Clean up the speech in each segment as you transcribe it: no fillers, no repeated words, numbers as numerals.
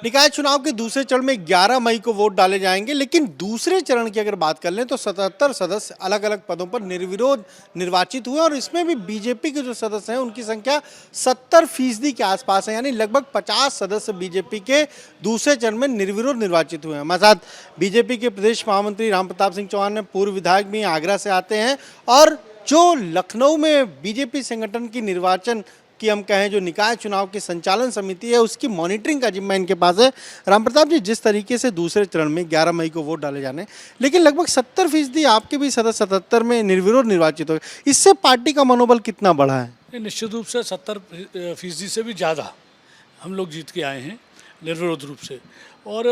निकाय चुनाव के दूसरे चरण में 11 मई को वोट डाले जाएंगे, लेकिन दूसरे चरण की अगर बात कर लें तो 77 सदस्य अलग अलग पदों पर निर्विरोध निर्वाचित हुए और इसमें भी बीजेपी के जो सदस्य हैं उनकी संख्या 70% के आसपास है, यानी लगभग 50 सदस्य बीजेपी के दूसरे चरण में निर्विरोध निर्वाचित हुए हैं। हमारे साथ बीजेपी के प्रदेश महामंत्री रामप्रताप सिंह चौहान ने, पूर्व विधायक भी आगरा से आते हैं, और जो लखनऊ में बीजेपी संगठन की निर्वाचन कि हम कहें जो निकाय चुनाव की संचालन समिति है उसकी मॉनिटरिंग का जिम्मा इनके पास है। रामप्रताप जी, जिस तरीके से दूसरे चरण में 11 मई को वोट डाले जाने, लेकिन लगभग 70% आपके भी सदस्य 77 में निर्विरोध निर्वाचित हो गए, इससे पार्टी का मनोबल कितना बढ़ा है? निश्चित रूप से 70% से भी ज़्यादा हम लोग जीत के आए हैं निर्विरोध रूप से। और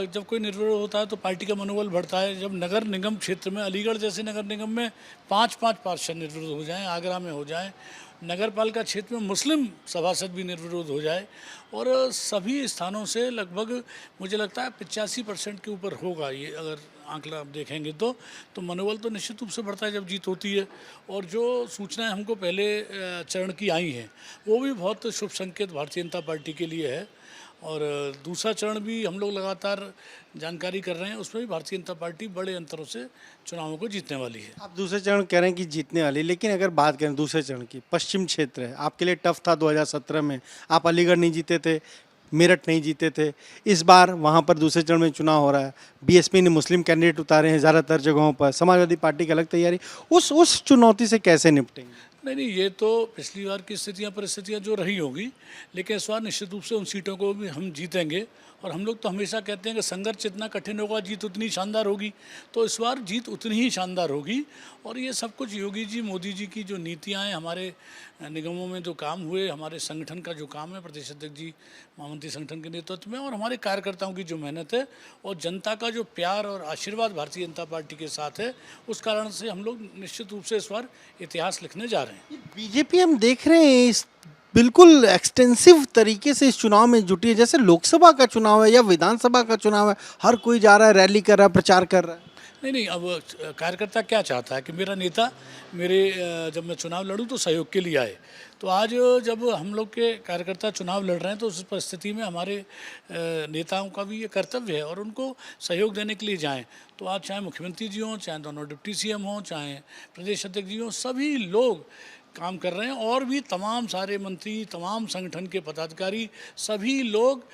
जब कोई निर्विरोध होता है तो पार्टी का मनोबल बढ़ता है। जब नगर निगम क्षेत्र में, अलीगढ़ जैसे नगर निगम में 5-5 पार्षद निर्विरोध हो जाएं, आगरा में हो जाएं, नगर पालिका क्षेत्र में मुस्लिम सभासद भी निर्विरोध हो जाए, और सभी स्थानों से लगभग मुझे लगता है 85% के ऊपर होगा ये, अगर आंकड़ा आप देखेंगे तो मनोबल तो निश्चित रूप से बढ़ता है जब जीत होती है। और जो सूचनाएं हमको पहले चरण की आई हैं वो भी बहुत शुभ संकेत भारतीय जनता पार्टी के लिए है। और दूसरा चरण भी हम लोग लगातार जानकारी कर रहे हैं, उसमें भी भारतीय जनता पार्टी बड़े अंतरों से चुनावों को जीतने वाली है। आप दूसरे चरण कह रहे हैं कि जीतने वाली, लेकिन अगर बात करें दूसरे चरण की, पश्चिम क्षेत्र है, आपके लिए टफ था 2017 में, आप अलीगढ़ नहीं जीते थे, मेरठ नहीं जीते थे, इस बार वहाँ पर दूसरे चरण में चुनाव हो रहा है, बीएसपी ने मुस्लिम कैंडिडेट उतारे हैं ज़्यादातर जगहों पर, समाजवादी पार्टी की अलग तैयारी, उस चुनौती से कैसे निपटेंगे? नहीं, ये तो पिछली बार की परिस्थितियाँ जो रही होगी, लेकिन इस बार निश्चित रूप से उन सीटों को भी हम जीतेंगे। और हम लोग तो हमेशा कहते हैं कि संघर्ष जितना कठिन होगा जीत उतनी शानदार होगी, तो इस बार जीत उतनी ही शानदार होगी। और ये सब कुछ योगी जी, मोदी जी की जो नीतियाँ हैं, हमारे निगमों में जो काम हुए, हमारे संगठन का जो काम है, प्रदेश अध्यक्ष जी महामंत्री संगठन के नेतृत्व में, और हमारे कार्यकर्ताओं की जो मेहनत है और जनता का जो प्यार और आशीर्वाद भारतीय जनता पार्टी के साथ है, उस कारण से हम लोग निश्चित रूप से इस बार इतिहास लिखने जा रहे हैं। बीजेपी हम देख रहे हैं इस बिल्कुल एक्सटेंसिव तरीके से इस चुनाव में जुटी है, जैसे लोकसभा का चुनाव है या विधानसभा का चुनाव है, हर कोई जा रहा है, रैली कर रहा है, प्रचार कर रहा है। नहीं, अब कार्यकर्ता क्या चाहता है कि मेरा नेता मेरे जब मैं चुनाव लड़ूं तो सहयोग के लिए आए। तो आज जब हम लोग के कार्यकर्ता चुनाव लड़ रहे हैं तो उस परिस्थिति में हमारे नेताओं का भी ये कर्तव्य है और उनको सहयोग देने के लिए जाएं। तो आज चाहे मुख्यमंत्री जी हों, चाहे दोनों डिप्टी सीएम हों, चाहे प्रदेश अध्यक्ष जी हों, सभी लोग काम कर रहे हैं। और भी तमाम सारे मंत्री, तमाम संगठन के पदाधिकारी, सभी लोग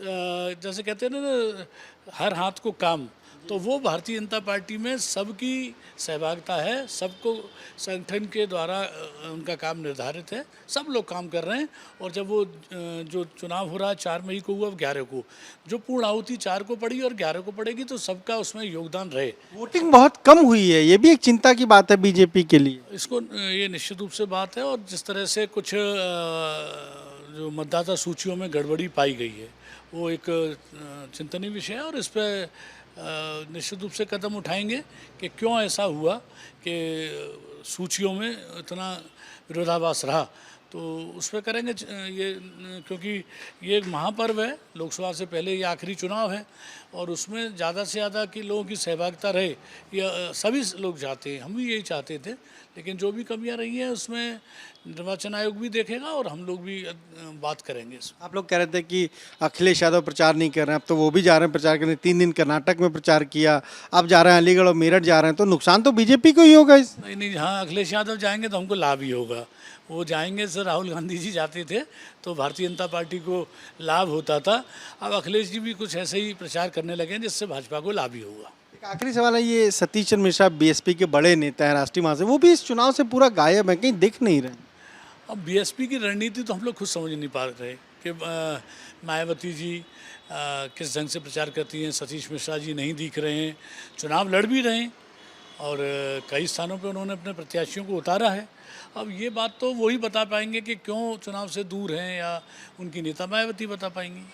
जैसे कहते हैं ना, हर हाथ को काम, तो वो भारतीय जनता पार्टी में सबकी सहभागिता है, सबको संगठन के द्वारा उनका काम निर्धारित है, सब लोग काम कर रहे हैं। और जब वो जो चुनाव हो रहा है 4 मई को हुआ, 11 को जो पूर्ण आहुति 4 को पड़ी और 11 को पड़ेगी, तो सबका उसमें योगदान रहे। वोटिंग बहुत कम हुई है, ये भी एक चिंता की बात है बीजेपी के लिए। इसको ये निश्चित रूप से बात है। और जिस तरह से कुछ जो मतदाता सूचियों में गड़बड़ी पाई गई है वो एक चिंतनीय विषय है, और इस पर निश्चित रूप से कदम उठाएंगे कि क्यों ऐसा हुआ कि सूचियों में इतना विरोधाभास रहा। तो उस पर करेंगे ये, क्योंकि ये एक महापर्व है, लोकसभा से पहले ये आखिरी चुनाव है और उसमें ज़्यादा से ज़्यादा कि लोगों की सहभागिता रहे, ये सभी लोग चाहते हैं, हम भी यही चाहते थे। लेकिन जो भी कमियां रही हैं उसमें निर्वाचन आयोग भी देखेगा और हम लोग भी बात करेंगे। आप लोग कह रहे थे कि अखिलेश यादव प्रचार नहीं कर रहे हैं, अब तो वो भी जा रहे हैं प्रचार करने, 3 दिन कर्नाटक में प्रचार किया, अब जा रहे हैं अलीगढ़ और मेरठ जा रहे हैं, तो नुकसान तो बीजेपी को ही होगा इस। नहीं, हाँ, अखिलेश यादव जाएंगे तो हमको लाभ ही होगा। वो जाएंगे, सर राहुल गांधी जी जाते थे तो भारतीय जनता पार्टी को लाभ होता था, अब अखिलेश जी भी कुछ ऐसे ही प्रचार करने लगे हैं जिससे भाजपा को लाभ ही होगा। एक आखिरी सवाल है, ये सतीश चंद्र मिश्रा बीएसपी के बड़े नेता हैं, राष्ट्रीय महासचिव, वो भी इस चुनाव से पूरा गायब है, कहीं दिख नहीं रहे। अब बीएसपी की रणनीति तो हम लोग खुद समझ नहीं पा रहे कि मायावती जी किस ढंग से प्रचार करती हैं, सतीश मिश्रा जी नहीं दिख रहे हैं, चुनाव लड़ भी रहे हैं और कई स्थानों पे उन्होंने अपने प्रत्याशियों को उतारा है। अब ये बात तो वही बता पाएंगे कि क्यों चुनाव से दूर हैं, या उनकी नेता मायावती बता पाएंगी।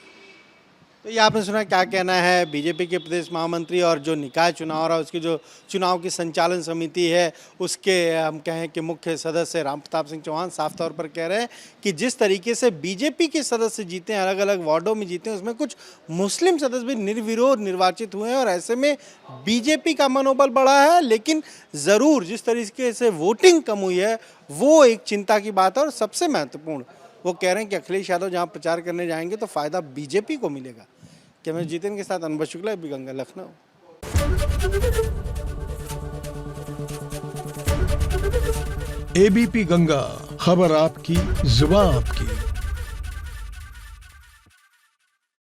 तो ये आपने सुना, क्या कहना है बीजेपी के प्रदेश महामंत्री और जो निकाय चुनाव रहा उसकी जो चुनाव की संचालन समिति है उसके हम कहें कि मुख्य सदस्य रामप्रताप सिंह चौहान साफ तौर पर कह रहे हैं कि जिस तरीके से बीजेपी के सदस्य जीते हैं, अलग अलग वार्डों में जीते हैं, उसमें कुछ मुस्लिम सदस्य भी निर्विरोध निर्वाचित हुए हैं और ऐसे में बीजेपी का मनोबल बढ़ा है। लेकिन ज़रूर जिस तरीके से वोटिंग कम हुई है वो एक चिंता की बात है, और सबसे महत्वपूर्ण वो कह रहे हैं कि अखिलेश यादव जहां प्रचार करने जाएंगे तो फायदा बीजेपी को मिलेगा। कैमरा जितेन के साथ अनुभव शुक्ला, एबीपी गंगा, लखनऊ। एबीपी गंगा, खबर आपकी, जुबान आपकी।